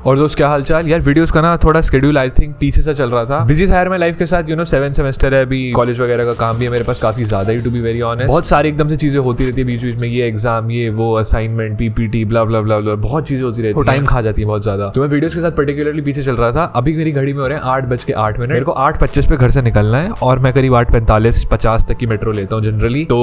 और दोस्त क्या हालचाल यार। वीडियोस का ना थोड़ा शेड्यूल आई थिंक पीछे से चल रहा था, बिजी था यार मैं लाइफ के साथ। 7 सेमेस्टर है अभी, कॉलेज वगैरह का काम भी है मेरे पास काफी ज्यादा ही, टू बी वेरी ऑनेस्ट। बहुत सारी एकदम से चीजें होती रहती है बीच बीच में, ये एग्जाम, ये वो, असाइनमेंट, पीपीटी, ब्ला ब्ला ब्ला ब्ला, बहुत चीजें होती रहती है, टाइम खा जाती है बहुत ज्यादा। तो मैं वीडियोस के साथ पर्टिकुलरली पीछे चल रहा था। अभी मेरी घड़ी में हो रहे हैं 8:08। मेरे को 8:25 पे घर से निकलना है और मैं करीब 8:45-50 तक की मेट्रो लेता हूँ जनरली। तो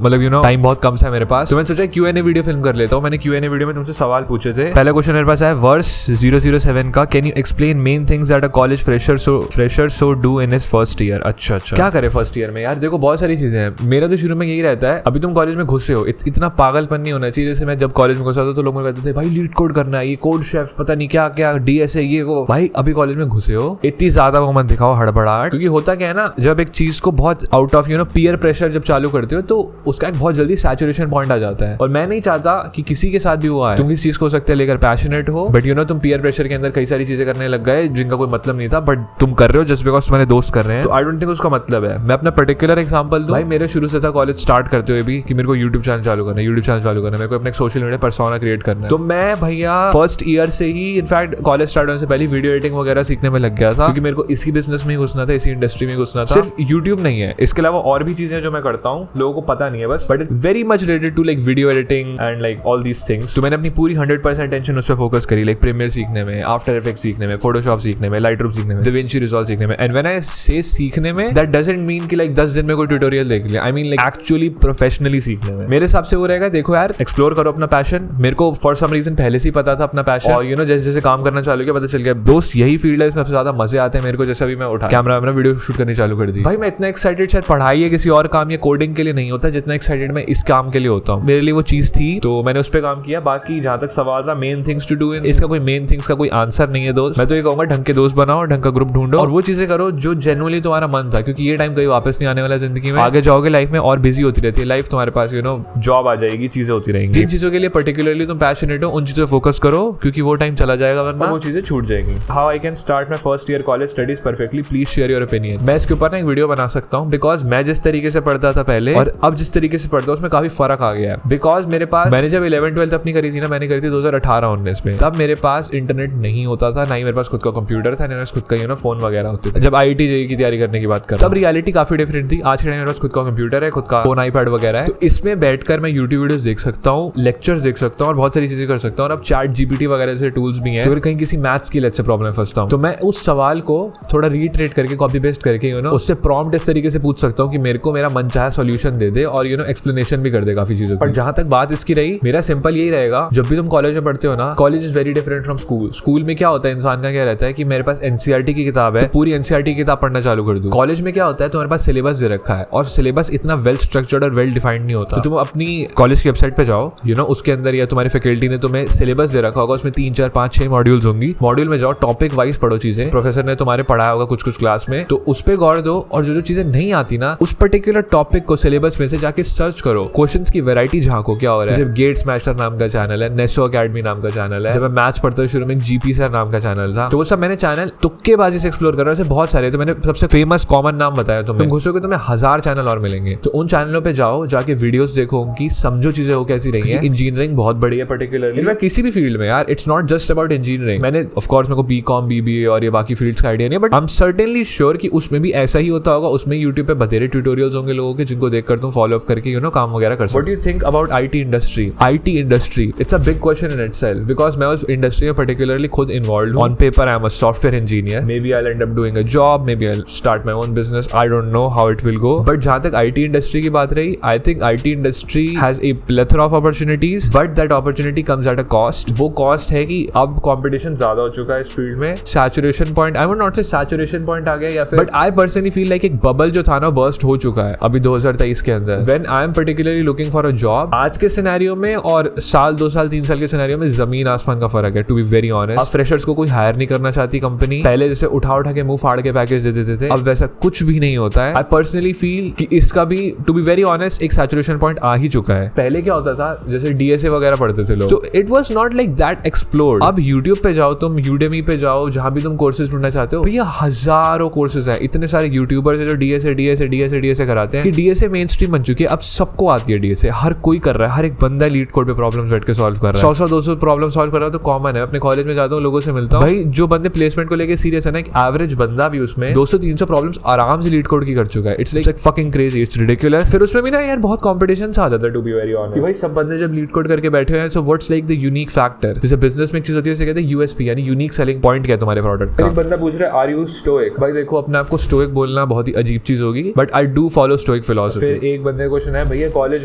मतलब टाइम बहुत कम है मेरे पास। तो मैंने सोचा Q&A वीडियो फिल्म कर लेता हूँ। मैंने Q&A वीडियो में तुमसे सवाल पूछे थे। पहला क्वेश्चन मेरे पास है वर्स 007 का, can you explain main things that a college fresher so do in his first year. अच्छा क्या करे फर्स्ट ईयर में यार। देखो बहुत सारी चीजें हैं। मेरा तो शुरू में यही रहता है, अभी तुम कॉलेज में घुसे हो, इतना पागलपन नहीं होना चाहिए। जैसे मैं जब कॉलेज में घुसा था तो लोग मुझे कहते थे भाई लीड कोड करना है, ये कोड शेफ, पता नहीं क्या क्या, DSA, ये वो। भाई अभी कॉलेज में घुसे हो, इतनी ज्यादा वो मत दिखाओ हड़बड़ाहट, क्योंकि होता क्या है ना, जब एक चीज को बहुत आउट ऑफ पीयर प्रेशर जब चालू करते हो तो उसका एक बहुत जल्दी सैचुरेशन पॉइंट आ जाता है। और मैं नहीं चाहता कि किसी के साथ भी वो आए। तुम किसी चीज को हो सकता है लेकर पैशनेट हो, बट तुम पीयर प्रेशर के अंदर कई सारी चीजें करने लग गए जिनका कोई मतलब नहीं था, बट तुम कर रहे हो जस्ट बिकॉज तुम्हारे दोस्त कर रहे हैं। तो आई डोंट थिंक उसका मतलब है। मैं अपना पर्टिकुलर एग्जांपल दूं, भाई मेरे शुरू से था कॉलेज स्टार्ट करते हुए भी कि मेरे को यूट्यूब चैनल चालू करना है, मेरे को अपने सोशल मीडिया पर्सोना क्रिएट करना है। तो मैं भैया फर्स्ट ईयर से ही इनफैक्ट कॉलेज स्टार्ट होने से पहले वीडियो एडिटिंग वगैरह सीखने में लग गया था, क्योंकि मेरे को इसी बिजनेस में ही घुसना था, इसी इंडस्ट्री में घुसना था। सिर्फ यूट्यूब नहीं है, इसके अलावा और भी चीजें जो मैं करता हूँ लोगों को पता नहीं है बस, but it very much related to like video editing and like all these things. तो मैंने अपनी पूरी 100% अटेंशन उस पर फोकस करी, लाइक प्रीमियर सीखने में, आफ्टर इफेक्ट्स सीखने में, फोटोशॉप सीखने में, लाइटरूम सीखने में, DaVinci Resolve सीखने में। एंड व्हेन आई से सीखने में, दैट डजंट मीन कि लाइक 10 दिन में कोई ट्यूटोरियल देख लिया। I mean like actually professionally सीखने में। मेरे हिसाब से वो रहेगा, देखो यार एक्सप्लोर करो अपना पैशन। मेरे को फॉर सम रीजन पहले से ही पता था अपना पैशन, और जैसे जैसे काम करना चालू किया पता चल गया दोस्त यही फील्ड है, इसमें सबसे ज्यादा मजे आते हैं मेरे को। जैसे अभी मैं उठा कैमरा वीडियो शूट करनी चालू कर दी, भाई मैं इतना एक्साइटेड शायद पढ़ाई है किसी और काम या कोडिंग के लिए नहीं होता जितना एक्साइटेड मैं इस काम के लिए होता हूँ। मेरे लिए वो चीज थी तो मैंने उस पर काम किया। बाकी जहां तक सवाल था main things to do in, इसका कोई मेन थिंग्स का कोई आंसर नहीं है दोस्त। मैं तो ये कहूंगा ढंग के दोस्त बनाओ, ढंग का ग्रुप ढूंढो और वो चीजें करो जो जेन्युइनली तुम्हारा मन था, क्योंकि ये टाइम कहीं वापस नहीं आने वाला जिंदगी में। आगे जाओगे लाइफ में और बिजी होती रहती है लाइफ, तुम्हारे पास जॉब आ जाएगी, चीजें होती रहेंगी। जिन चीजों के लिए पर्टिकुलरली तुम पैशनेट हो उन चीजों पे फोकस करो, क्योंकि वो टाइम चला जाएगा वरना वो चीजें छूट जाएंगी। How I can start my first year college studies perfectly, please share your opinion. मैं इसके ऊपर ना एक वीडियो बना सकता हूँ, बिकॉज मैं जिस तरीके से पढ़ता था पहले और अब जिस तरीके से पढ़ता हूँ उसमें काफी फर्क आ गया है। बिकॉज मेरे पास, मैंने जब 11th-12th अपनी करी थी ना, मैंने करी थी 2018-19 में, तब मेरे पास इंटरनेट नहीं होता था, ना ही मेरे पास खुद का कंप्यूटर था, ना मेरे पास खुद का फोन वगैरह होते थे। जब IIT JEE की तैयारी करने की बात कर, तब रियलिटी काफी डिफरेंट थी। आज के टाइम मेरे पास खुद का कंप्यूटर है, खुद का फोन, iPad वगैरह है, तो इसमें बैठकर मैं यूट्यूब वीडियोस देख सकता हूँ, लेक्चर्स देख सकता हूँ और बहुत सारी चीजें कर सकता हूँ। और अब ChatGPT वगैरह से टूल्स भी हैं, तो अगर कहीं किसी मैथ्स की लेक्चर प्रॉब्लम फंसता हूँ तो मैं उस सवाल को थोड़ा रीट्रेट करके, कॉपी पेस्ट करके उससे प्रॉम्प्ट इस तरीके से पूछ सकता हूँ कि मेरे को मेरा मन चाहे सॉल्यूशन दे दे और एक्सप्लेनेशन भी कर दे काफी चीजों। पर जहां तक बात इसकी रही, मेरा सिंपल यही रहेगा, जब भी तुम कॉलेज में पढ़ते हो ना, college is very different from school. School में क्या होता है, इंसान का क्या रहता है कि मेरे पास NCERT की किताब है, पूरी NCERT की किताब पढ़ना चालू कर दूं। कॉलेज में क्या होता है, तुम्हारे पास सिलेबस दे रखा है और सिलेबस इतना वेल स्ट्रक्चर्ड और वेल डिफाइंड नहीं होता। तो तुम अपनी कॉलेज की वेबसाइट पे जाओ, उसके अंदर या तुम्हारी फैकल्टी ने तुम्हें सिलेबस दे रखा होगा, उसमें 3, 4, 5, 6 मॉड्यूल्स होंगी। मॉड्यूल में जाओ, टॉपिक वाइज पढ़ो चीजें, प्रोफेसर ने तुम्हारे पढ़ाया होगा कुछ क्लास में, तो उस पे गौर दो। और जो चीजें नहीं आती ना, उस पर्टिकुलर टॉपिक को सिलेबस में से जाके सर्च करो, क्वेश्चंस की वैरायटी झांको क्या हो रहा है। जब गेट्स मास्टर नाम का चैनल है, नेसो अकेडमी नाम का चैनल है, जब मैं मैथ्स पढ़ता शुरू में GP सर नाम का चैनल था, तो वो सब मैंने चैनल तुक्केबाजी से एक्सप्लोर कर रहा है। बहुत सारे, तो मैंने सबसे फेमस कॉमन नाम बताया। तुम घुसोगे तुम्हें 1000 चैनल और मिलेंगे, तो उन चैनलों पे जाओ, जाके वीडियोस देखो उनकी, समझो चीजें हो कैसी रही है। इंजीनियरिंग बहुत बड़ी है पर्टिकुलरली, मैं किसी भी फील्ड में यार, it's not just about engineering. मैंने ऑफ कोर्स मेरे को BCom BBA और ये बाकी फील्ड्स का आइडिया नहीं है, but I am certainly sure कि उसमें भी ऐसा ही होता होगा। उसमें यूट्यूब पे बतेरे ट्यूटोरियल्स होंगे लोगों के, जिनको देखकर तुम फॉलो अप करके काम वगैरह कर सकते हो। What do you think about IT industry? IT industry, it's a big question in itself, because मैं उस इंडस्ट्री में पर्टिकुलरली खुद इन्वॉल्व हूं। On paper I am a software engineer, maybe I will end up doing a job, maybe I will start my own business, I don't know how it will go. But जहां तक IT industry की बात रही, I think IT industry has a plethora of opportunities, but that opportunity comes at a cost. वो cost है कि अब competition ज्यादा हो चुका है इस फील्ड में, saturation point, I would not से सैचुरेशन पॉइंट आ गया या फिर, but I personally feel like एक बबल जो था ना, बर्स्ट हो चुका है अभी 2023 के अंदर। When I am particularly looking for a job, आज के सिनेरियो में और साल 2 साल 3 साल के सिनेरियो में जमीन आसमान का फर्क है, टू बी वेरी ऑनेस्ट। अब फ्रेशर्स को कोई हायर नहीं करना चाहती कंपनी। पहले जैसे उठा के मुंह फाड़ के पैकेज दे देते थे, अब वैसा कुछ भी नहीं होता है। आई पर्सनली फील कि इसका भी, टू बी वेरी ऑनेस्ट, एक सैचुरेशन पॉइंट आ ही चुका है। पहले क्या होता था, जैसे DSA वगैरह पढ़ते थे लोग, तो it was not like that explored. अब यूट्यूब पे जाओ तुम, Udemy पे जाओ, जहां भी तुम कोर्सेज ढूंढना चाहते हो, भैया हजारों कोर्सेज हैं। इतने सारे यूट्यूबर्स हैं जो DSA कराते हैं कि DSA मेन स्ट्रीम बन चुकी है। अब सबको आती है DSA, हर कोई कर रहा है, हर एक बंदा लीड कोड पे प्रॉब्लम्स बैठ के सॉल्व कर रहा है। 100-200 प्रॉब्लम सॉल्व कर रहा है तो कॉमन है। अपने कॉलेज में जाता हूँ, लोगों से मिलता हूँ, भाई जो बंदे प्लेसमेंट को लेके सीरियस है ना, एक एवरेज बंदा भी उसमें 200-300 प्रॉब्लम्स आराम से लीड कोड की कर चुका है। It's like fucking crazy, it's ridiculous. फिर उसमें भी ना यार बहुत कॉम्पिटिशन आ जाता है, टू बी वेरी ऑनेस्ट, भाई सब बंदे जब लीड कोड करके बैठे हुए हैं, so what's like the unique factor. जैसे बिजनेस में एक चीज होती है, उसे कहते हैं यूएसपी, यानी यूनिक सेलिंग पॉइंट क्या है तुम्हारे प्रोडक्ट का। एक बंदा पूछ रहा है आर यू स्टोइक, भाई देखो अपने आप को स्टोइक बोलना बहुत ही अजीब चीज होगी, but I do follow stoic philosophy. फिर एक बंदे को क्वेश्चन है, भैया कॉलेज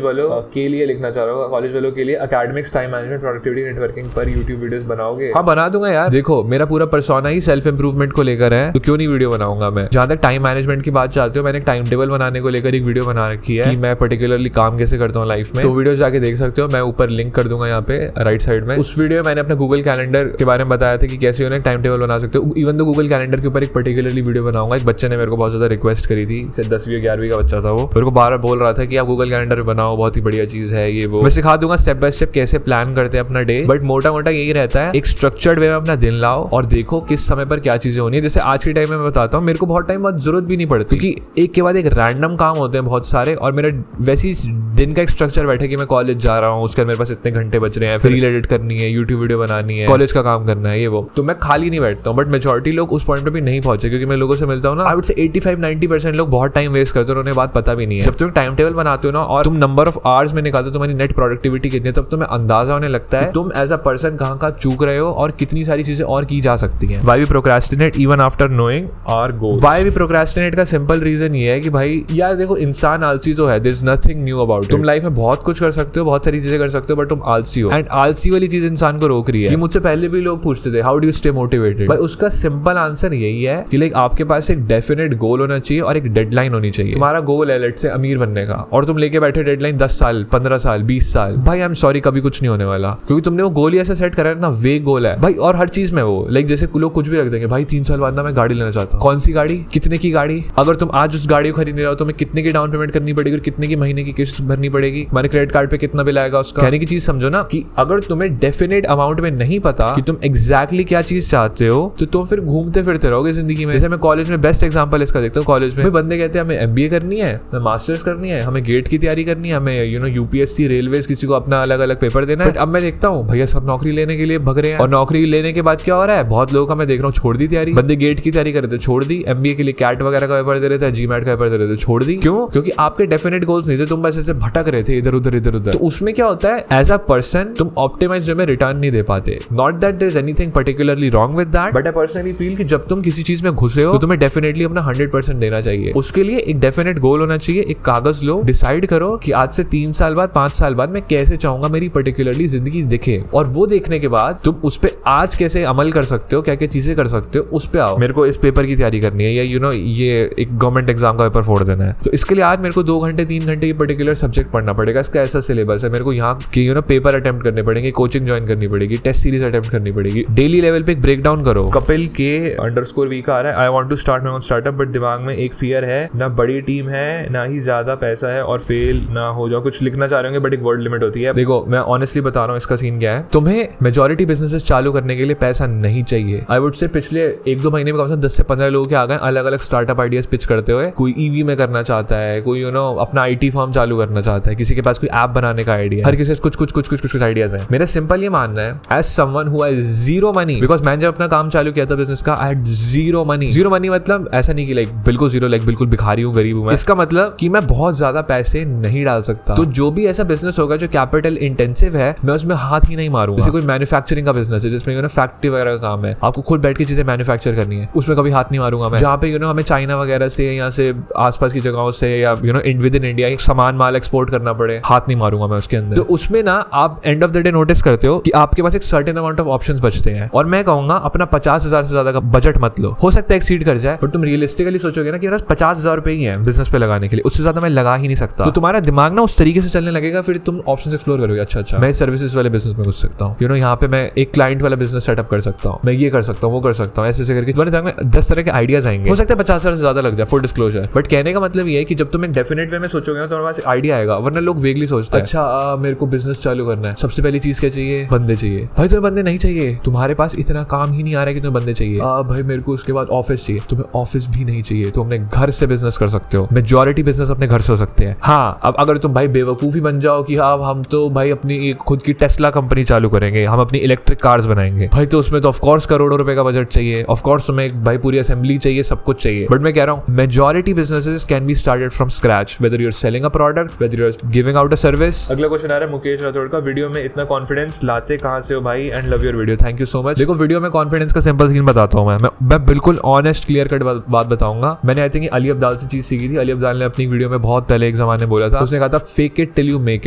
वालों के लिए लिखना चाह रहा हूँ, कॉलेज वालों के लिए academics, time management, productivity, networking पर यूट्यूब वीडियोस बनाओगे? हाँ बना दूंगा यार, देखो मेरा पूरा पर्सोना ही सेल्फ इंप्रूवमेंट को लेकर है, तो क्यों नहीं वीडियो बनाऊंगा मैं। जहां तक टाइम मैनेजमेंट की बात चाहते हो, मैंने एक टाइम टेबल बनाने को लेकर एक वीडियो बना रखी है कि मैं पर्टिकुलरली काम कैसे करता हूँ लाइफ में, तो वीडियो जाके देख सकते हो, मैं ऊपर लिंक कर दूंगा यहाँ पे राइट साइड में। उस वीडियो में मैंने अपने गूगल कैलेंडर के बारे में बताया था कि कैसे उन्हें टाइम टेबल बना सकते हो। इवन तो गूगल कैलेंडर के ऊपर एक पर्टिकुलरली वीडियो बनाऊंगा। एक बच्चे ने मेरे को बहुत ज्यादा रिक्वेस्ट करी थी, 10वीं 11वीं का बच्चा था वो, मेरे को बार बोल रहा था कि आप गूगल कैलेंडर बनाओ, बहुत ही बढ़िया चीज है ये वो। मैं सिखा दूंगा स्टेप बाय स्टेप कैसे प्लान करते हैं अपना डे, बट मोटा मोटा यही रहता है, एक स्ट्रक्चर्ड वे में अपना दिन लाओ और देखो किस समय पर क्या चीजें होनी है। जैसे आज के टाइम में मैं बताता हूँ, मेरे को बहुत टाइम बाद जरूरत भी नहीं पड़ती, क्योंकि एक के बाद एक रैंडम काम होते हैं बहुत सारे, और मेरा वैसी दिन का एक स्ट्रक्चर बैठे कि मैं कॉलेज जा रहा हूँ, उसके मेरे पास इतने घंटे बच रहे हैं, फिर रील एडिट करनी है, यूट्यूब वीडियो बनानी है, कॉलेज का काम करना है, ये वो, तो मैं खाली नहीं बैठता हूँ। बट मेजॉरिटी लोग उस पॉइंट पे भी नहीं पहुंचे, क्योंकि मैं लोगों से मिलता हूँ ना, आई वुड से 85-90% लोग बहुत टाइम वेस्ट करते हैं, उन्हें बात पता भी नहीं है। जब तुम टाइम टेबल बनाते हो ना और तुम नंबर ऑफ आवर्स में निकालते हो तुम्हारी नेट प्रोडक्टिविटी कितनी है, तब तुम्हें अंदाजा होने लगता है तुम एज अ पर्सन कहाँ चूक रहे हो और कितनी सारी चीजें और की जा सकती हैं। Why we procrastinate even after knowing our goals? Why we procrastinate का सिंपल रीजन ये है कि भाई यार देखो, इंसान आलसी तो है, there's nothing new about it। तुम लाइफ में बहुत कुछ कर सकते हो, बहुत सारी चीजें कर सकते हो, बट तुम आलसी हो, एंड आलसी वाली चीज इंसान को रोक रही है। ये मुझसे पहले भी लोग पूछते थे, how do you stay motivated? भाई उसका सिंपल आंसर यही है कि लाइक आपके पास एक डेफिनेट गोल होना चाहिए और एक डेडलाइन होनी चाहिए। तुम्हारा गोल है लेट्स से अमीर बनने का, और तुम लेके बैठे डेडलाइन 10 साल, 15 साल, 20 साल, भाई आई एम सॉरी, कभी कुछ नहीं होने वाला, क्योंकि तुमने वो गोल ही ऐसा सेट करा है ना, वे गोल है भाई। और हर चीज में वो लाइक जैसे लोग कुछ भी रख देंगे, भाई 3 साल बाद ना मैं गाड़ी लेना चाहता हूँ। कौन सी गाड़ी, कितने की गाड़ी? अगर तुम आज उस गाड़ी को खरीदने जाओ तो तुम्हें कितने की डाउन पेमेंट करनी पड़ेगी और कितने की महीने की किस्त भरनी पड़ेगी, तुम्हारे क्रेडिट कार्ड पे कितना बिल आएगा उसका। कहने की चीज समझो ना कि अगर तुम्हें डेफिनेट अमाउंट में नहीं पता कि तुम एग्जैक्टली क्या चीज चाहते हो, तो तुम फिर घूमते फिरते रहोगे जिंदगी में। जैसे मैं कॉलेज में बेस्ट एग्जांपल इसका देखता हूँ, कॉलेज में बंदे कहते हैं हमें एमबीए करनी है, हमें मास्टर्स करनी है, हमें गेट की तैयारी करनी है, हमें यूपीएससी, रेलवेज, किसी को अपना अलग अलग पेपर देना है। अब मैं देखता हूँ भैया सब नौकरी लेने के लिए भग रहे हैं, और नौकरी लेने के बाद क्या हो रहा है, बहुत लोगों का मैं देख रहा हूँ छोड़ दी तैयारी। बंदे गेट की तैयारी कर रहे थे, छोड़ दी। एमबीए के लिए कैट वगैरह का पेपर दे रहे थे, जीमैट का पेपर दे रहे थे, छोड़ दी। क्यों? क्योंकि आपके डेफिनेट गोल्स नहीं थे, तुम बस ऐसे भटक रहे थे इधर उधर। तो उसमें क्या होता है, एज अ पर्सन तुम ऑप्टिमाइज्ड वे में रिटर्न नहीं दे पाते। Not that there is anything particularly wrong with that, but I personally feel कि जब तुम किसी चीज में घुसे हो तो तुम्हें डेफिनेटली अपना 100% देना चाहिए। उसके लिए एक डेफिनेट गोल होना चाहिए, एक कागज लो, डिसाइड करो कि आज से 3 साल बाद, 5 साल बाद मैं कैसे चाहूंगा मेरी पर्टिकुलरली जिंदगी दिखे, और वो देखने के बाद तुम उस पर आज कैसे अमल कर सकते हो, क्या क्या चीजें कर सकते हो, उस पे आओ। मेरे को इस पेपर की तैयारी करनी है, या ये एक गवर्नमेंट एग्जाम का पेपर फोड़ देना है, तो इसके लिए आज मेरे को 2 घंटे 3 घंटे ये पर्टिकुलर सब्जेक्ट पढ़ना पड़ेगा, इसका ऐसा सिलेबस है, मेरे को यहाँ के पेपर अटेम्प्ट करने पड़ेंगे, कोचिंग ज्वाइन करनी पड़ेगी, टेस्ट सीरीज अटेम्प्ट करनी पड़ेगी। डेली लेवल पे एक ब्रेक डाउन करो। कपिल के _V का आ रहा है, I want to start my own startup, but दिमाग में एक फियर है, ना बड़ी टीम है, ना ही ज्यादा पैसा है, और फेल ना हो जाओ। कुछ लिखना चाह रहे होंगे, बट एक वर्ड लिमिट होती है। देखो मैं ऑनेस्टली बता रहा हूँ इसका सीन क्या है। तुम्हें मेजॉरिटी बिजनेसेस चालू करने के लिए पैसा नहीं चाहिए। आई वुड से पिछले 1-2 महीने में कम से कम 10 से 15 लोगों के आ गए अलग अलग स्टार्टअप आइडियाज पिच करते हुए। कोई ईवी में करना चाहता है, कोई अपना आईटी फर्म चालू करना चाहता है, किसी के पास कोई ऐप बनाने का आइडिया, हर किसी से कुछ आइडियाज है। मेरा सिंपल ये मानना है, as someone who has zero money, because मैंने जब अपना काम चालू किया था बिजनेस का, I had zero money. Zero money मतलब ऐसा नहीं कि लाइक बिल्कुल जीरो, लाइक बिल्कुल भिखारी हूँ, गरीब हूँ। इसका मतलब कि मैं बहुत ज्यादा पैसे नहीं डाल सकता। तो जो भी ऐसा बिजनेस होगा जो कैपिटल इंटेंसिव है, मैं उसमें हाथ ही नहीं मारूंगा। जैसे कोई मैन्युफैक्चरिंग का बिजनेस है जिसमें फैक्ट्री वगैरह का काम है, आपको खुद बैठ के चीजें मैन्युफैक्चर करनी है, उसमें कभी हाथ नहीं मारूंगा मैं। जहाँ पे हमें चाइना वगैरह से, यहाँ से आसपास की जगहों से, या विद इन इंडिया एक सामान माल एक्सपोर्ट करना पड़े, हाथ नहीं मारूंगा मैं उसके अंदर। तो उसमें ना आप end of the day notice करते हो कि आपके पास एक सर्टेन अमाउंट ऑफ ऑप्शंस बचते हैं। और मैं कहूंगा अपना 50,000 से ज्यादा का बजट मत लो, हो सकता है एक्सीड कर जाए, बट तुम रियलिस्टिकली सोचोगे ना कि 50,000 रुपए ही है बिजनेस पे लगाने के लिए, उससे ज्यादा मैं लगा ही नहीं सकता। तो तुम्हारा दिमाग ना उस तरीके से चलने लगेगा, फिर तुम ऑप्शंस एक्सप्लोर करोगे। अच्छा मैं सर्विसेज वाले बिजनेस में घुस सकता हूँ, यहाँ पे मैं एक क्लाइंट वाला बिजनेस सेटअप कर सकता हूँ, मैं ये कर सकता हूँ, वो कर सकता हूँ, ऐसे करके तुम्हारे दिमाग में 10 तरह के आइडियाज आएंगे। हो सकता है 50,000 से ज्यादा लग जाए, फुल डिस्क्लोजर। बट कहने का मतलब ये है कि जब तुम एक डेफिनेट वे में सोचोगे ना, तुम्हारे पास आइडिया आएगा। वरना लोग वेगली सोचते हैं, अच्छा मेरे को बिजनेस चालू करना है, सबसे पहली चीज क्या चाहिए, बंदे चाहिए। भाई तुम्हें बंदे नहीं चाहिए, तुम्हारे पास इतना काम ही नहीं आ रहा है कि तुम्हें बंदे चाहिए। भाई मेरे को उसके बाद ऑफिस चाहिए, तुम्हें ऑफिस भी नहीं चाहिए, तुम अपने घर से बिजनेस कर सकते हो। मेजॉरिटी बिजनेस अपने घर से हो सकते हैं। हाँ, अब अगर तुम भाई बेवकूफी बन जाओ कि हाँ हम तो भाई अपनी खुद की टेस्ला कंपनी चालू करेंगे, हम अपनी इलेक्ट्रिक इलेक्ट्रिक कार्स बनाएंगे भाई, तो उसमें तो ऑफकोर्स करोड़ों रुपए का बजट चाहिए, ऑफकोर्स तुम्हें भाई पूरी असेंबली चाहिए, सब कुछ चाहिए। बट मैं कह रहा हूँ majority businesses can be started from scratch, whether you are selling a product, whether you are giving out a service. अगला क्वेश्चन आ रहा है मुकेश राठौड़ का, वीडियो में इतना कॉन्फिडेंस लाते कहां से हो भाई, and love your video, thank you so much. देखो वीडियो में कॉन्फिडेंस का सिंपल सीन बताता हूँ मैं बिल्कुल ऑनेस्ट क्लियर कट बात बताऊंगा। मैंने आई थिंक अली अब्दाल से चीज सीखी थी। अली अब्दाल ने अपनी वीडियो में बहुत पहले एक जमाने बोला था, उसने कहा था fake it till you make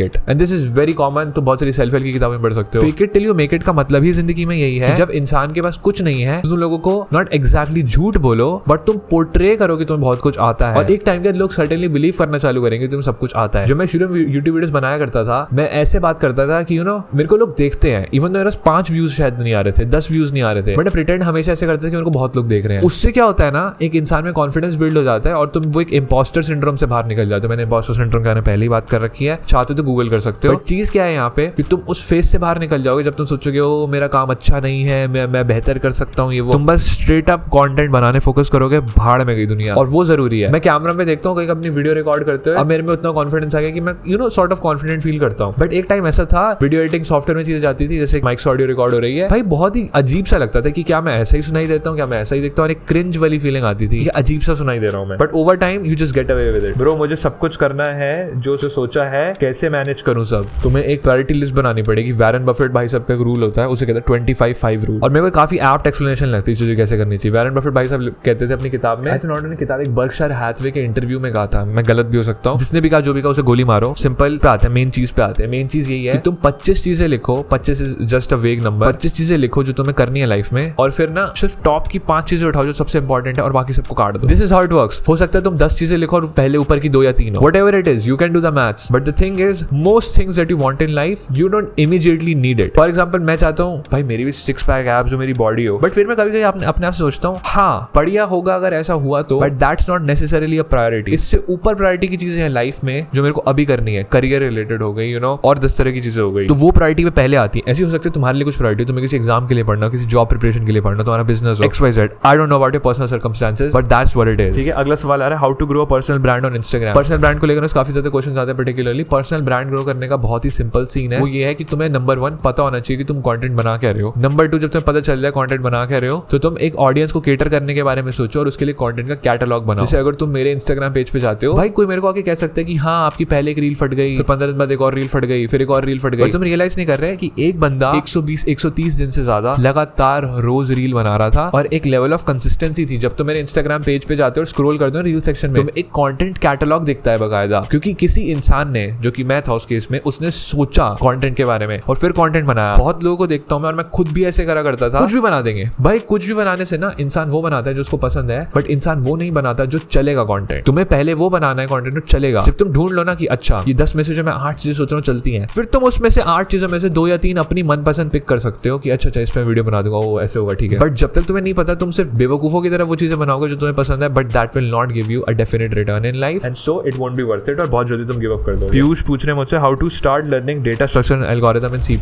it, and this is very common. तो बहुत सारी सेल्फ हेल्प की किताबें पढ़ सकते हो। Fake it till you make it का मतलब ही जिंदगी में यही है, जब इंसान के पास कुछ नहीं है तो तुम लोगों को नॉट एग्जैक्टली झूठ बोलो, बट तुम पोर्ट्रे करो कि तुम्हें बहुत कुछ आता है, और एक टाइम के लोग सर्टेनली बिलीव करना चालू करेंगे तुम्हें सब कुछ आता है। जब मैं शुरू में यूट्यूब वीडियोस बनाया करता था, मैं ऐसे बात करता था कि मेरे को लोग देखते हैं, इवन मेरे 5 व्यूज शायद नहीं आ रहे थे, 10 व्यूज नहीं आ रहे थे, बट प्रिटेंड हमेशा ऐसे करते थे कि मेरे को बहुत लोग देख रहे हैं। उससे क्या होता है ना, एक इंसान में कॉन्फिडेंस बिल्ड हो जाता है और तुम वो एक इंपोस्टर सिंड्रोम से बाहर निकल जाते हो। मैंने इंपोस्टर सिंड्रोम का पहले ही बात कर रखी है, चाहते तो गूगल कर सकते हो। चीज क्या है यहाँ पे कि तुम उस फेज से बाहर निकल जाओगे जब तुम सोचोगे ओ मेरा काम अच्छा नहीं है, मैं बेहतर कर सकता हूँ, ये वो। तुम बस स्ट्रेट अप कंटेंट बनाने फोकस करोगे, भाड़ में गई दुनिया, और वो जरूरी है। मैं कैमरा में देखता हूँ कहीं अपनी वीडियो रिकॉर्ड करते हुए, अब मेरे में उतना कॉन्फिडेंस आ गया कि मैं सॉर्ट ऑफ कॉन्फिडेंट फील करता हूँ। बट एक टाइम ऐसा था, वीडियो एडिटिंग सॉफ्टवेयर में चीजें जाती थी, जैसे माइक से ऑडियो रिकॉर्ड हो रही है भाई, बहुत ही अजीब सा लगता था कि क्या मैं ऐसा ही सुनाई देता हूँ, क्या मैं ऐसा ही देखता हूँ, और एक क्रिंज वाली फीलिंग आती थी कि अजीब सा सुनाई दे रहा हूँ मैं। But over time you just get away with it. Bro मुझे सब कुछ करना है जो सोचा है, कैसे मैनेज करूँ सब। तुम्हें एक प्रायोरिटी लिस्ट बनानी पड़ेगी। वैरन बफेट भाई साहब का एक रूल होता है, उसे कहते हैं 25-5 रूल, और मेरे को काफी एप्ट एक्सप्लेनेशन लगती है चीजें कैसे करनी चाहिए। वैरन बफेट भाई साहब कहते थे अपनी किताब में, किताब एक बर्कशायर हैथवे के इंटरव्यू में कहा था, मैं गलत भी हो सकता हूँ, जिसने भी कहा जो भी कहा उसे गोली मारो। सिंपल पे आते हैं, मेन चीज पे आते हैं। मेन चीज यही है कि तुम 25 चीजें लिखो, 25 इज जस्ट अ वेग नंबर, 25 चीजें लिखो जो तुम्हें करनी है लाइफ में, और फिर ना सिर्फ टॉप की 5 चीजें उठाओ जो सबसे इंपॉर्टेंट है, और बाकी सबको काट दो। This is how it works. हो सकता है तुम 10 चीजें लिखो और पहले ऊपर की 2 या 3 हो, whatever it is, you can do the maths, but the thing is most things that you want in life you don't immediately need it. For example मैं चाहता हूँ भाई मेरी भी 6 पैक एब्स हो, मेरी बॉडी हो, बट फिर मैं कभी कभी अपने आप से सोचता हूँ हाँ बढ़िया होगा अगर ऐसा हुआ तो, but that's not necessarily a priority. इससे ऊपर प्रायोरिटी की चीजें हैं लाइफ में जो मेरे को अभी करनी है, करियर रिलेटेड हो गई और 10 तरह की चीजें हो गई, तो वो प्रायोरिटी पे पहले आती है। ऐसी हो सकती है तुम्हारे लिए कुछ प्रायोरिटी, तुम्हें किसी एग्जाम के लिए पढ़ना, किसी जॉब प्रिपरेशन के लिए पढ़ना, तुम्हारा बिजनेस हो, XYZ, I don't know about your personal circumstances, but that's what it is. ठीक है, अगला सवाल आ रहा है, how to grow a personal brand on Instagram. Personal brand को लेकर काफी ज्यादा क्वेश्चन आते हैं, पर्टिकुलरली पर्सनल ब्रांड ग्रो करने का बहुत ही सिंपल सीन है। वो ये है कि तुम्हें नंबर 1 पता होना चाहिए कि तुम कंटेंट बना क्या रहे हो। नंबर 2 जब तुम्हें पता चल जाए कंटेंट बना क्या रहे हो, तो तुम एक ऑडियंस को केटर करने के बारे में सोचो और उसके लिए कंटेंट का कैटलॉग बनाओ। जैसे अगर तुम मेरे इंस्टाग्राम पेज पे जाते हो भाई, कोई मेरे को आके कह सकता है कि हाँ आपकी पहले एक रील फट गई, फिर 15 दिन बाद एक और रील फट गई, फिर एक और रील फट गई, तुम रियलाइज नहीं कर रहे कि एक बंदा 120-130 दिन से ज्यादा लगातार रोज रील बना रहा था, और एक लेवल ऑफ कंसिस्टेंसी थी। जब तुम मेरे इंस्टाग्राम पेज पे जाते हो और स्क्रॉल करते हो रील सेक्शन में, एक कंटेंट कैटलॉग दिखता है बकायदा, क्योंकि किसी इंसान ने, जो कि मैं था उस केस में, उसने सोचा कंटेंट के बारे में और फिर कंटेंट बनाया। बहुत लोगों को देखता हूं मैं, और मैं खुद भी ऐसे करा करता था, कुछ भी बना देंगे भाई। कुछ भी बनाने से ना इंसान वो बनाता है जो उसको पसंद है, बट इंसान वो नहीं बनाता जो चलेगा कंटेंट। तुम्हें पहले वो बनाना है कंटेंट जो चलेगा। जब तुम ढूंढ लो ना कि अच्छा ये 10 में से जो मैं 8 चीजें सोच रहा हूँ चलती हैं, फिर तुम उसमें से 8 चीजों में से 2 या 3 अपनी मनपसंद पिक कर सकते हो कि अच्छा इस पे वीडियो बना दूंगा, वो ऐसे होगा, ठीक है। बट जब तक तुम्हें नहीं पता, तुम सिर्फ बेवकूफों की तरह वो चीजें बनाओगे जो तुम्हें पसंद है, but that will not give you a definite return in life, and so it won't be worth it, और बहुत जल्दी तुम गिव अप कर दोगे। पीयूष पूछ रहे हैं मुझसे, how to start learning data structure and algorithm in C++।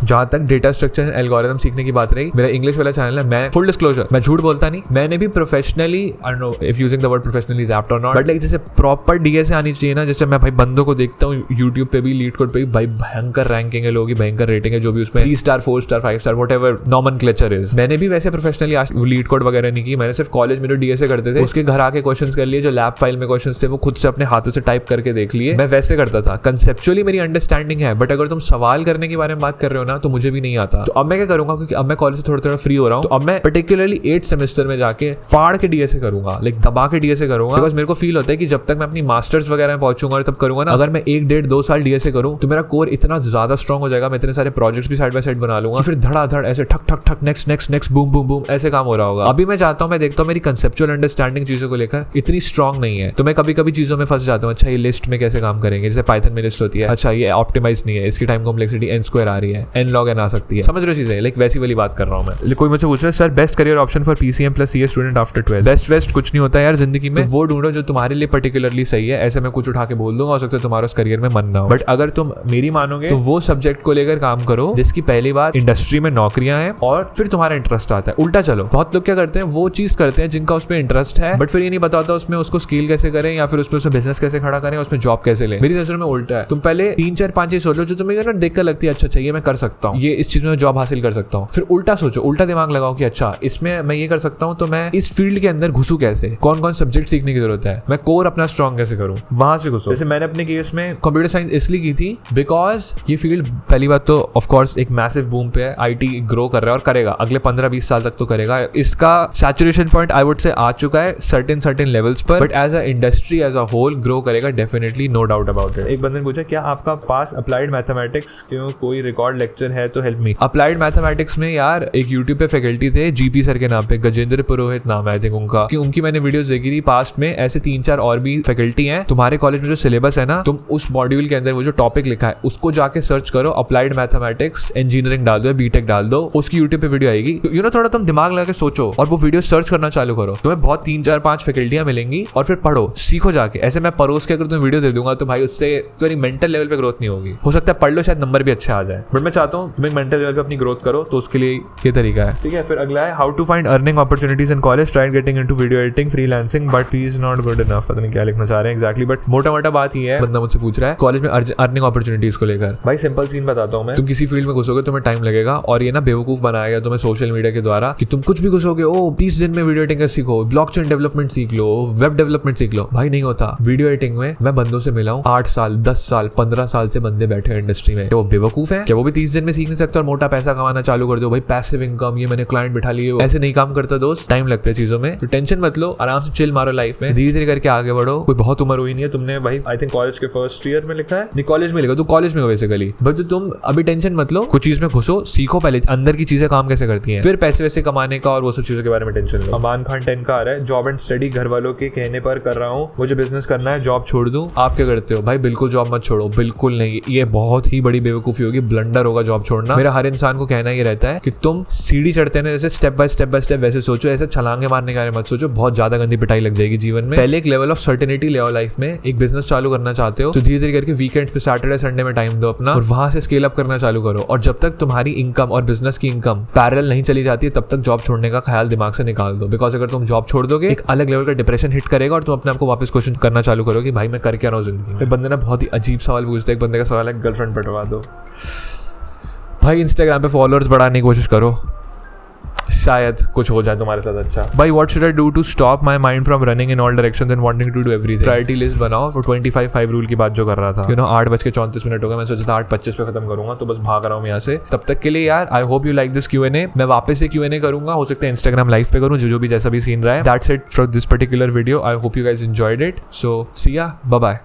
जहां तक डेटा स्ट्रक्चर एंड एल्गोरिथम सीखने की बात रही, मेरा इंग्लिश वाला चैनल है, मैं फुल डिस्क्लोजर, मैं झूठ बोलता नहीं, मैंने भी professionally, I don't know if using the word professionally is apt और नॉट, बट लाइक जैसे प्रॉपर डीएस आनी चाहिए ना, जैसे मैं भाई बंदों को देखता हूँ यूट्यूब पे भी, लीड कोड पे भी, भाई भयंकर रैंकिंग है लोगों की, भयंकर रेटिंग है, जो भी उसमें 3 star 4 star 5 star whatever nomenclature is. मैंने भी वैसे प्रोफेशनली आज लीड कोड वगैरह नहीं की, मैंने सिर्फ कॉलेज में जो डीएसए करते थे उसके घर आके क्वेश्चंस कर लिए, जो लैब फाइल में क्वेश्चंस थे वो खुद से अपने हाथों से टाइप करके देख लिए, मैं वैसे करता था। कंसेप्चुअली मेरी अंडरस्टैंडिंग है, बट अगर तुम सवाल करने के बारे में बात कर रहे हो ना, तो मुझे भी नहीं आता। तो अब मैं क्या करूंगा, क्योंकि अब मैं कॉलेज से थोड़ा थोड़ा फ्री हो रहा हूँ, तो अब मैं पर्टिकुलरली 8th सेमेस्टर में जाके फाड़ के डीएसए करूंगा, लाइक दबा के डीएसए करूंगा, बिकॉज मेरे को फील होता है कि जब तक मैं अपनी मास्टर्स वगैरह में पहुंचूंगा और तब करूंगा ना, अगर मैं 1-1.5-2 साल डीएसए करूं तो मेरा कोर इतना ज्यादा स्ट्रॉन्ग हो जाएगा, मैं इतने सारे प्रोजेक्ट्स भी साइड बाय साइड बना लूंगा, फिर धड़ाधड़ ऐसे ठक ठक ठक next next next boom boom boom ऐसे काम हो रहा होगा। अभी मैं चाहता हूं, मैं देखता हूं मेरी कंसेप्चुअल अंडरस्टैंडिंग चीजों को लेकर इतनी स्ट्रॉन्ग नहीं है, तो मैं कभी कभी चीजों में फंस जाता हूं। अच्छा ये लिस्ट में कैसे काम करेंगे, जैसे पाइथन में लिस्ट होती है, अच्छा ये ऑप्टिमाइज नहीं है, इसकी टाइम कॉम्प्लेक्सिटी n² आ रही है, n log n आ सकती है, समझ रहे हो चीजें, लाइक वैसी वाली बात कर रहा हूं मैं। कोई मुझसे पूछ रहा है, sir best career option for PCM+CA student after 12। Best worst कुछ नहीं होता यार जिंदगी में, वो ढूंढो जो तुम्हारे लिए पर्टिकुलरली सही है। ऐसे मैं कुछ उठा के बोल दूंगा, हो सकता है तुम्हारा उस करियर में मन ना हो, बट अगर तुम मेरी मानोगे तो वो सब्जेक्ट को लेकर काम करो जिसकी पहली बात इंडस्ट्री में नौकरियां हैं, और फिर तुम्हारा इंटरेस्ट आता है। उल्टा चलो, बहुत लोग क्या करते हैं, वो चीज करते हैं जिनका उसमें इंटरेस्ट है, बट फिर ये नहीं पता होता उसमें उसको स्केल कैसे करें, या फिर उसमें बिजनेस कैसे खड़ा करें, उसमें जॉब कैसे लें। मेरी नजर में उल्टा है, तुम पहले 3-4-5 चीज सोच लो जो तुम्हें ना देख कर लगती है अच्छा ये मैं कर सकता हूँ, ये इस चीज में मैं जॉब हासिल कर सकता हूँ। फिर उल्टा सोचो, उल्टा दिमाग लगाओ कि अच्छा इसमें मैं ये कर सकता हूँ, तो मैं इस फील्ड के अंदर घुसूं कैसे, कौन कौन सब्जेक्ट सीखने की जरूरत है, मैं कोर अपना स्ट्रॉन्ग कैसे करूँ, वहां से घुसो। जैसे मैंने अपने केस में कंप्यूटर साइंस इसलिए की थी बिकॉज ये फील्ड पहली बात तो ऑफ कोर्स एक मैसिव बूम पे है, आईटी ग्रो कर रहा है और करेगा अगले 15-20 साल तक तो करेगा। इसका saturation point I would say आ चुका है सर्टेन लेवल्स पर, but as a industry as a whole grow करेगा definitely, no doubt about it. एक बंदे ने पूछा क्या आपका पास अप्लाइड मैथमेटिक्स क्यों कोई रिकॉर्ड लेक्चर है तो हेल्प मी। अप्लाइड मैथमेटिक्स में यार एक यूट्यूब पे फैकल्टी थे जीपी सर के नाम पे, गजेंद्र पुरोहित नाम है आई थिंक उनका, कि उनकी मैंने वीडियोस देखी थी पास्ट में। ऐसे 3-4 और भी फैकल्टी हैं। तुम्हारे कॉलेज में जो सिलेबस है ना, तुम उस मॉड्यूल के अंदर वो जो टॉपिक लिखा है उसको जाके सर्च करो, अप्लाइड मैथमेटिक्स इंजीनियरिंग डाल दो, बीटेक डाल दो, उसकी यूट्यूब पे वीडियो आएगी। यू नो थोड़ा तुम दिमाग लगा के सोचो और वो वीडियो सर्च करना चालू करो, तुम्हें बहुत 3-4-5 फैकल्टियां मिलेंगी और फिर पढ़ो, सीखो जाके। ऐसे मैं परोस के अगर तुम्हें वीडियो दे दूंगा तो भाई उससे तुम्हारी मेंटल लेवल पे ग्रोथ नहीं होगी। हो सकता है पढ़ लो, शायद नंबर भी अच्छे आ जाए, बट मैं चाहता हूँ तुम्हें मेंटल लेवल पे अपनी ग्रोथ करो, तो उसके लिए ये तरीका है, ठीक है। फिर अगला है how to find earning opportunities in college, try getting into video editing, freelancing but he is not good enough. पता नहीं क्या लिखना चाह रहे हैं एग्जैक्टली, बट मोटा मोटा बात ये है, बंदा मुझसे पूछ रहा है कॉलेज में अर्निंग अपॉर्चुनिटीज को लेकर। भाई सिंपल सीन बताता हूँ मैं, तुम किसी फील्ड में घुसोगे तुम्हें टाइम लगेगा और ये ना बेवकूफ बनाया गया तुम्हें सोशल मीडिया के द्वारा कि तुम कुछ भी घुसोगे, ओ 30 दिन में वीडियो एडिटिंग सीखो, ब्लॉकचेन डेवलपमेंट सीख लो, वेब डेवलपमेंट सीख लो। भाई नहीं होता। वीडियो एडिटिंग में मैं बंदों से मिला हूँ 8 साल 10 साल 15 साल से बंदे बैठे हैं इंडस्ट्री में, क्या वो बेवकूफ है? क्या वो भी 30 दिन में सीख नहीं सकते और मोटा पैसा कमाना चालू कर दो? भाई पैसिव इनकम, ये मैंने क्लाइंट बिठा लिए, ऐसे नहीं काम करता दोस्त, टाइम लगता है चीजों में। तो टेंशन मत लो, आराम से चिल मारो लाइफ में, धीरे धीरे करके आगे बढ़ो। कोई बहुत उम्र हुई नहीं है, तुमने भाई आई थिंक कॉलेज के फर्स्ट ईयर में लिखा है, नहीं कॉलेज में लिखा, तो कॉलेज में हो बेसिकली। बट तुम अभी टेंशन मत लो, कुछ चीज में घुसो, सीखो पहले अंदर की चीजें काम कैसे करती हैं, फिर पैसे वैसे कमाने का और वो सब चीजों के बारे में टेंशन लो। अमान खान 10 का आ रहा है, जॉब एंड स्टडी घर वालों के कहने पर कर रहा हूँ, मुझे बिजनेस करना है, जॉब छोड़ दूं। आप क्या करते हो? भाई बिल्कुल जॉब मत छोड़ो, बिल्कुल नहीं, ये बहुत ही बड़ी बेवकूफी होगी, ब्लंडर होगा जॉब छोड़ना। मेरा हर इंसान को कहना ये रहता है कि तुम सीढ़ी चढ़ते हैं जैसे स्टेप बाय स्टेप वैसे सोचो, ऐसे छलांगे मारने के बारे में मत सोचो, बहुत ज्यादा गंदी पिटाई लग जाएगी जीवन में। पहले एक लेवल ऑफ सर्टेनिटी ले आओ लाइफ में। एक बिजनेस चालू करना चाहते हो तो धीरे धीरे करके वीकेंड पे सैटरडे संडे में टाइम दो अपना और वहां से स्केल अप करना चालू करो। और जब तक तुम्हारी इनकम और बिजनेस की इनकम पैरेलल नहीं चली जाती है तब तक जॉब छोड़ने का ख्याल दिमाग से निकाल दो। बिकॉज अगर तुम जॉब छोड़ दोगे एक अलग लेवल का डिप्रेशन हिट करेगा और तुम अपने आप को वापस क्वेश्चन करना चालू करो कि भाई मैं कर क्या रहा हूँ जिंदगी में। बंदे ना बहुत ही अजीब सवाल पूछते हैं। एक बंदे का सवाल है गर्लफ्रेंड पटवा दो। भाई इंस्टाग्राम पे फॉलोअर्स बढ़ाने की कोशिश करो, शायद कुछ हो जाए तुम्हारे साथ अच्छा। भाई what should I do to stop my mind from running in all directions and wanting to do everything. Priority list बनाओ। और 25-5 रूल की बात जो कर रहा था, यू नो 8:34 हो गए, मैं सोचा था 8:25 पे खत्म करूंगा, तो बस भाग रहा हूँ यहाँ से। तब तक के लिए यार आई hope you like this Q&A। मैं वापस से Q&A करूंगा, हो सकता है इंस्टाग्राम लाइव पे करूँ, जो भी जैसा भी सीन रहा है। That's it for this particular video. I hope you guys enjoyed it. So see ya, bye bye.